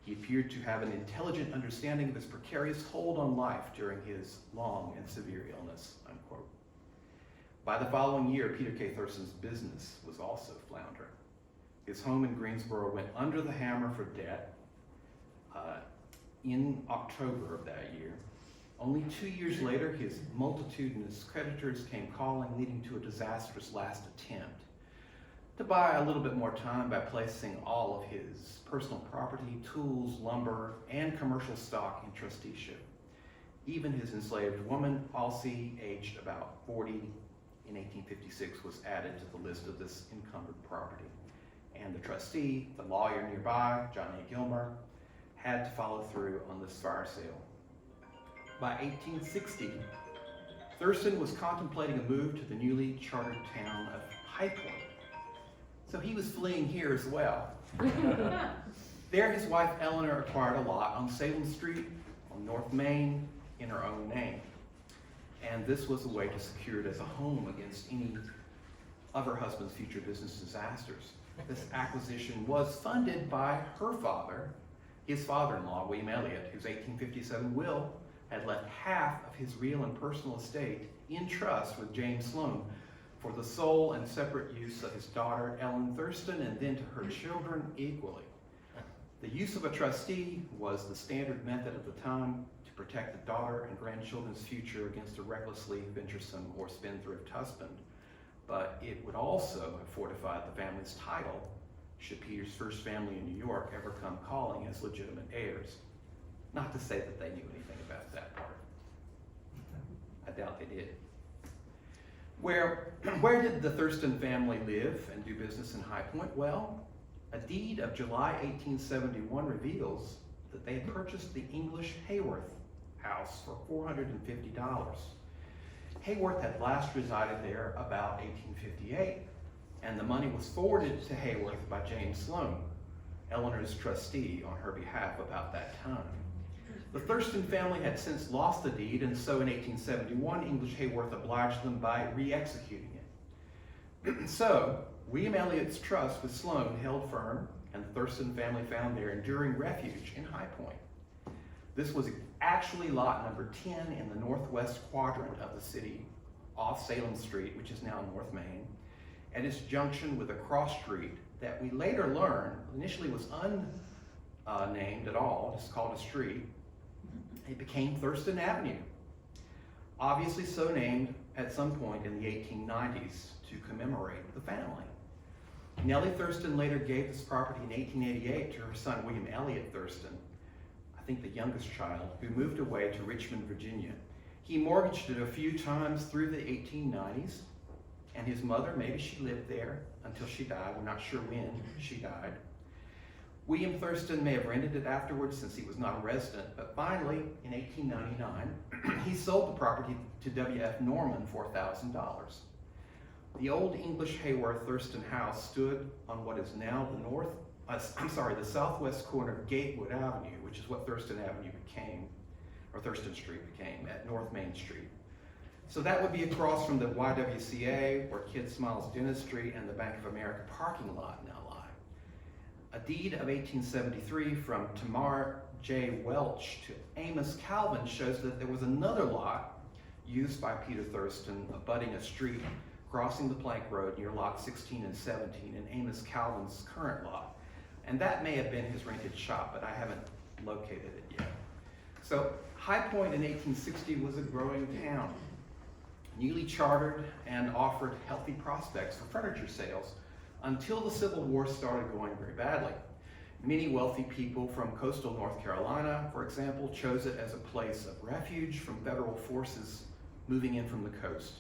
He appeared to have an intelligent understanding of his precarious hold on life during his long and severe illness, unquote. By the following year, Peter K. Thurston's business was also floundering. His home in Greensboro went under the hammer for debt in October of that year. Only 2 years later, his multitudinous creditors came calling, leading to a disastrous last attempt to buy a little bit more time by placing all of his personal property, tools, lumber, and commercial stock in trusteeship. Even his enslaved woman, Alcee, aged about 40 in 1856, was added to the list of this encumbered property. And the trustee, the lawyer nearby, John A. Gilmer, had to follow through on this fire sale. By 1860, Thurston was contemplating a move to the newly chartered town of High Point. So he was fleeing here as well. There, his wife Eleanor acquired a lot on Salem Street on North Main in her own name. And this was a way to secure it as a home against any of her husband's future business disasters. This acquisition was funded by her father, his father-in-law, William Elliott, whose 1857 will had left half of his real and personal estate in trust with James Sloan for the sole and separate use of his daughter, Ellen Thurston, and then to her children equally. The use of a trustee was the standard method of the time to protect the daughter and grandchildren's future against a recklessly venturesome or spendthrift husband, but it would also have fortified the family's title should Peter's first family in New York ever come calling as legitimate heirs. Not to say that they knew anything about that part. I doubt they did. Where did the Thurston family live and do business in High Point? Well, a deed of July 1871 reveals that they had purchased the English Hayworth house for $450. Hayworth had last resided there about 1858, and the money was forwarded to Hayworth by James Sloan, Eleanor's trustee, on her behalf about that time. The Thurston family had since lost the deed, and so in 1871, English Hayworth obliged them by re-executing it. So, William Elliott's trust with Sloan held firm, and the Thurston family found their enduring refuge in High Point. This was actually lot number 10 in the northwest quadrant of the city, off Salem Street, which is now North Main, at its junction with a cross street that we later learned initially was unnamed at all, just called a street. It became Thurston Avenue, obviously so named at some point in the 1890s to commemorate the family. Nellie Thurston later gave this property in 1888 to her son William Elliott Thurston, I think the youngest child, who moved away to Richmond, Virginia. He mortgaged it a few times through the 1890s, and his mother, maybe she lived there until she died. We're not sure when she died. William Thurston may have rented it afterwards since he was not a resident, but finally, in 1899, he sold the property to W.F. Norman for $1,000. The old English Hayworth Thurston house stood on what is now the southwest corner of Gatewood Avenue, which is what Thurston Avenue became, or Thurston Street became, at North Main Street. So that would be across from the YWCA, where Kid Smiles Dentistry and the Bank of America parking lot now lie. A deed of 1873 from Tamar J. Welch to Amos Calvin shows that there was another lot used by Peter Thurston abutting a street crossing the Plank Road near lot 16 and 17 in Amos Calvin's current lot. And that may have been his rented shop, but I haven't located it yet. So High Point in 1860 was a growing town, newly chartered and offered healthy prospects for furniture sales until the Civil War started going very badly. Many wealthy people from coastal North Carolina, for example, chose it as a place of refuge from federal forces moving in from the coast.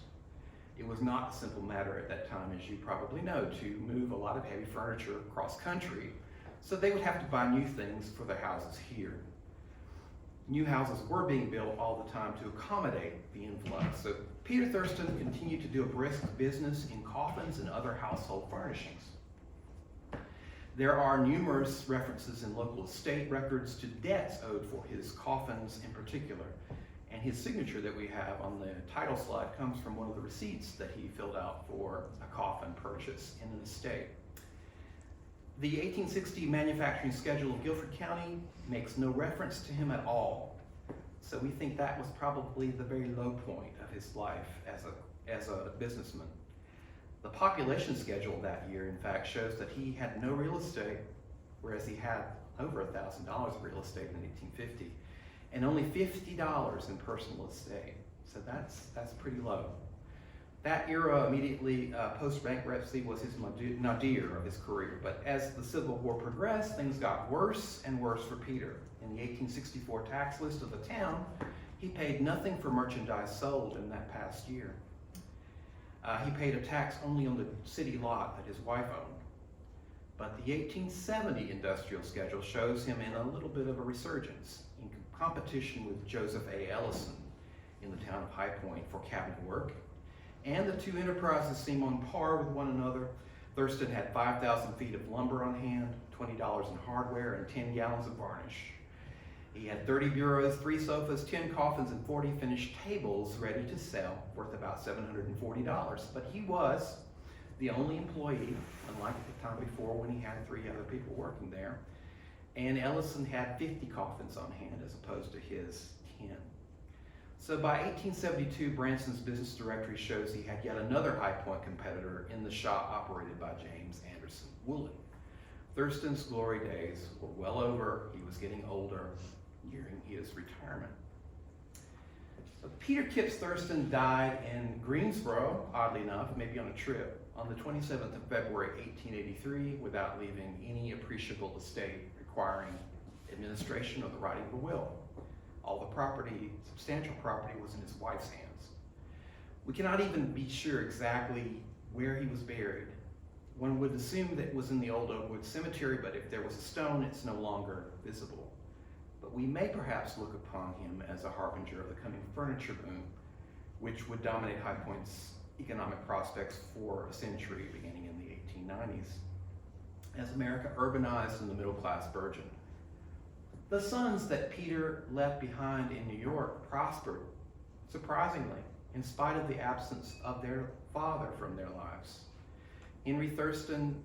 It was not a simple matter at that time, as you probably know, to move a lot of heavy furniture across country, so they would have to buy new things for their houses here. New houses were being built all the time to accommodate the influx. So Peter Thurston continued to do a brisk business in coffins and other household furnishings. There are numerous references in local estate records to debts owed for his coffins in particular. And his signature that we have on the title slide comes from one of the receipts that he filled out for a coffin purchase in an estate. The 1860 manufacturing schedule of Guilford County makes no reference to him at all. So we think that was probably the very low point of his life as a businessman. The population schedule that year, in fact, shows that he had no real estate, whereas he had over $1,000 of real estate in 1850, and only $50 in personal estate. So that's pretty low. That era immediately post-bankruptcy was his nadir of his career, but as the Civil War progressed, things got worse and worse for Peter. In the 1864 tax list of the town, he paid nothing for merchandise sold in that past year. He paid a tax only on the city lot that his wife owned. But the 1870 industrial schedule shows him in a little bit of a resurgence in competition with Joseph A. Ellison in the town of High Point for cabinet work. And the two enterprises seem on par with one another. Thurston had 5,000 feet of lumber on hand, $20 in hardware, and 10 gallons of varnish. He had 30 bureaus, 3 sofas, 10 coffins, and 40 finished tables ready to sell, worth about $740. But he was the only employee, unlike the time before when he had 3 other people working there. And Ellison had 50 coffins on hand as opposed to his 10. So by 1872, Branson's business directory shows he had yet another High Point competitor in the shop operated by James Anderson Woolley. Thurston's glory days were well over. He was getting older, nearing his retirement. So Peter Kipps Thurston died in Greensboro, oddly enough, maybe on a trip, on the 27th of February, 1883, without leaving any appreciable estate requiring administration or the writing of a will. All the property, substantial property, was in his wife's hands. We cannot even be sure exactly where he was buried. One would assume that it was in the old Oakwood Cemetery, but if there was a stone, it's no longer visible. But we may perhaps look upon him as a harbinger of the coming furniture boom, which would dominate High Point's economic prospects for a century, beginning in the 1890s, as America urbanized and the middle class burgeoned. The sons that Peter left behind in New York prospered, surprisingly, in spite of the absence of their father from their lives. Henry Thurston,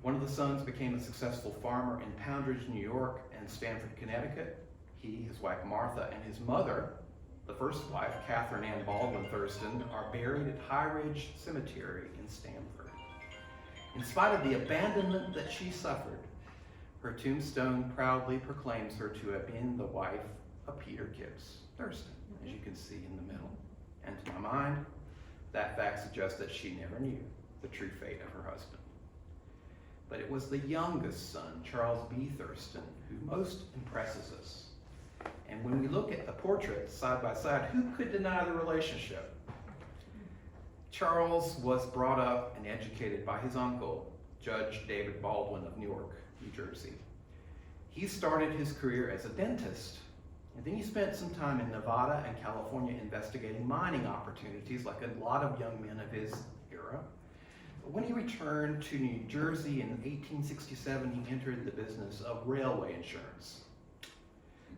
one of the sons, became a successful farmer in Poundridge, New York, and Stamford, Connecticut. He, his wife Martha, and his mother, the first wife, Catherine Ann Baldwin Thurston, are buried at High Ridge Cemetery in Stamford. In spite of the abandonment that she suffered, her tombstone proudly proclaims her to have been the wife of Peter Kipps Thurston, as you can see in the middle. And to my mind, that fact suggests that she never knew the true fate of her husband. But it was the youngest son, Charles B. Thurston, who most impresses us. And when we look at the portraits side by side, who could deny the relationship? Charles was brought up and educated by his uncle, Judge David Baldwin of Newark, New Jersey. He started his career as a dentist, and then he spent some time in Nevada and California investigating mining opportunities like a lot of young men of his era. But when he returned to New Jersey in 1867, he entered the business of railway insurance.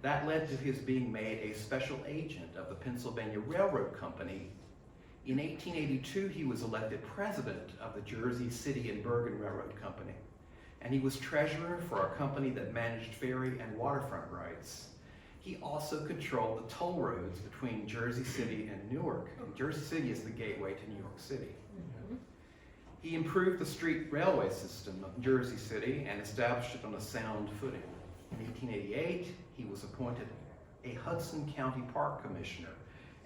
That led to his being made a special agent of the Pennsylvania Railroad Company. In 1882, he was elected president of the Jersey City and Bergen Railroad Company, and he was treasurer for a company that managed ferry and waterfront rights. He also controlled the toll roads between Jersey City and Newark. And Jersey City is the gateway to New York City. He improved the street railway system of Jersey City and established it on a sound footing. In 1888, he was appointed a Hudson County Park Commissioner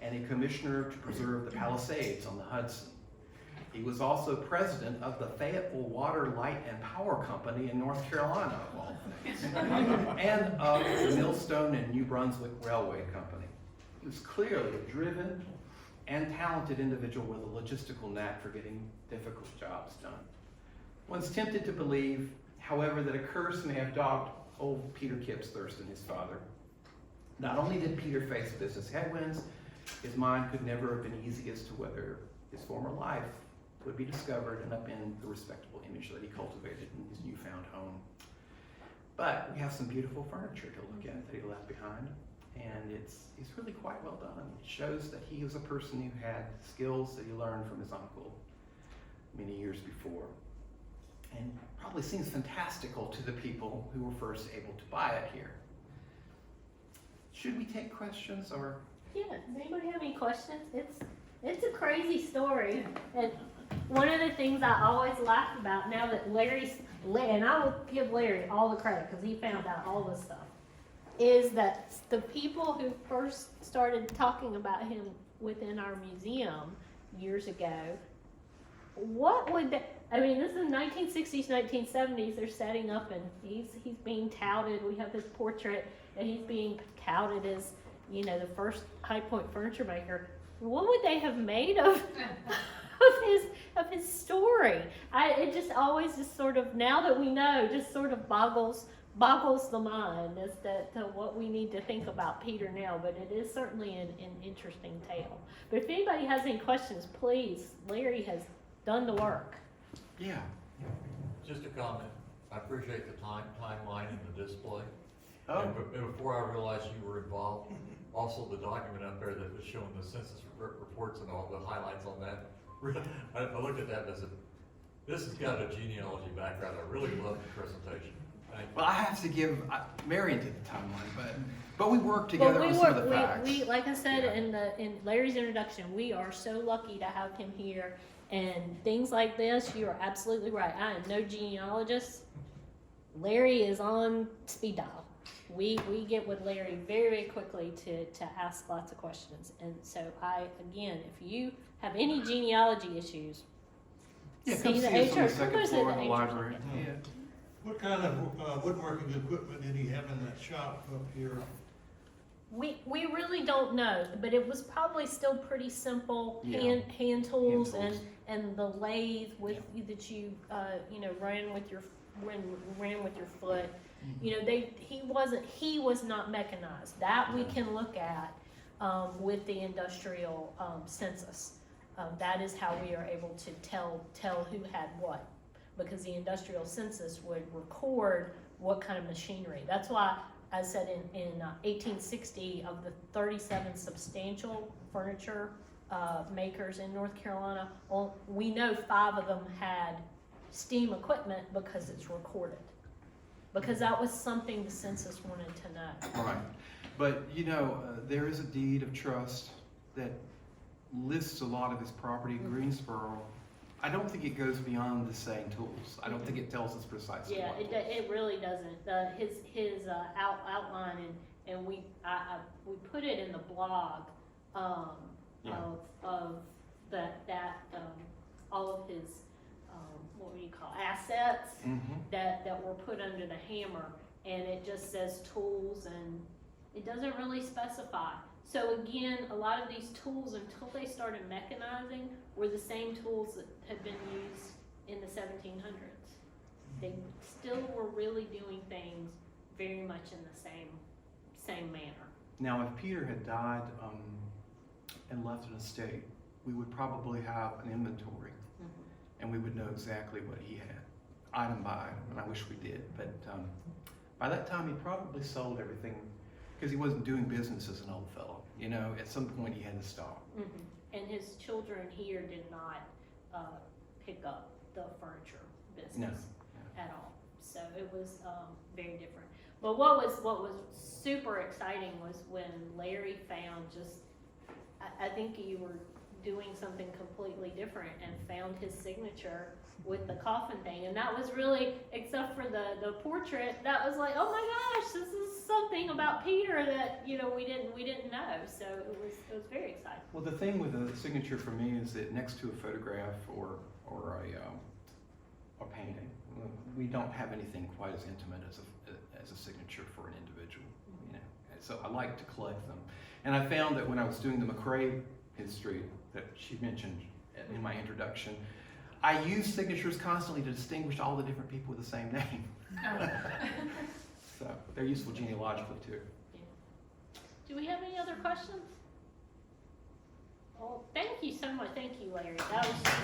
and a commissioner to preserve the Palisades on the Hudson. He was also president of the Fayetteville Water, Light, and Power Company in North Carolina, of all things, and of the Millstone and New Brunswick Railway Company. He was clearly a driven and talented individual with a logistical knack for getting difficult jobs done. One's tempted to believe, however, that a curse may have dogged old Peter Kipps Thurston, his father. Not only did Peter face business headwinds, his mind could never have been easy as to whether his former life would be discovered and upend the respectable image that he cultivated in his newfound home. But we have some beautiful furniture to look at that he left behind, and it's really quite well done. It shows that he was a person who had skills that he learned from his uncle many years before, and probably seems fantastical to the people who were first able to buy it here. Should we take questions, or? Yeah, does anybody have any questions? It's a crazy story, and one of the things I always laugh about now that and I will give Larry all the credit because he found out all this stuff, is that the people who first started talking about him within our museum years ago, what would they, I mean, this is 1960s, 1970s, they're setting up and he's being touted, we have his portrait, and he's being touted as, you know, the first High Point furniture maker. What would they have made of his story? It just always just sort of, now that we know, just sort of boggles the mind as to what we need to think about Peter now, but it is certainly an interesting tale. But if anybody has any questions, please, Larry has done the work. Yeah. Just a comment. I appreciate the timeline and the display. Oh. And before I realized you were involved, also the document up there that was showing the census reports and all the highlights on that. I looked at that and I said, this has got a genealogy background. I really love the presentation. Thank you. Well, I have to give, Marian did the timeline, but we worked together on some of the facts. We like I said Yeah. in Larry's introduction, we are so lucky to have him here, and things like this, you are absolutely right. I am no genealogist. Larry is on speed dial. We get with Larry very, very quickly to ask lots of questions. And so again, if you have any genealogy issues, Yeah, see come the see us on the HR, come second visit floor the of the HR. library. Yeah. What kind of woodworking equipment did he have in that shop up here? We really don't know, but it was probably still pretty simple Yeah. hand tools Hand tools. and the lathe with that you ran with your foot. You know, he was not mechanized. That we can look at with the industrial census. That is how we are able to tell who had what, because the industrial census would record what kind of machinery. That's why I said in 1860, of the 37 substantial furniture makers in North Carolina, we know 5 of them had steam equipment because it's recorded. Because that was something the census wanted to know. Right. But, you know, there is a deed of trust that lists a lot of his property in Greensboro. I don't think it goes beyond the saying tools. I don't think it tells us precisely Yeah, what it really doesn't. His outline and we put it in the blog Yeah. of that all of his what would you call assets that were put under the hammer, and it just says tools and it doesn't really specify. So again, a lot of these tools, until they started mechanizing, were the same tools that had been used in the 1700s. They still were really doing things very much in the same manner. Now, if Peter had died and left an estate, we would probably have an inventory, and we would know exactly what he had, item by item, and I wish we did. But by that time, he probably sold everything, because he wasn't doing business as an old fellow. You know, at some point he had to stop. And his children here did not pick up the furniture business at all. So it was very different. But what was super exciting was when Larry found I think you were doing something completely different and found his signature with the coffin thing, and that was really, except for the portrait, that was like, oh my gosh, this is something about Peter that we didn't know. So it was very exciting. Well, the thing with a signature for me is that next to a photograph or a painting, we don't have anything quite as intimate as a signature for an individual. You know, and so I like to collect them, and I found that when I was doing the McRae history that she mentioned in my introduction, I use signatures constantly to distinguish all the different people with the same name. So they're useful genealogically too. Do we have any other questions? Well, thank you so much. Thank you, Larry. That was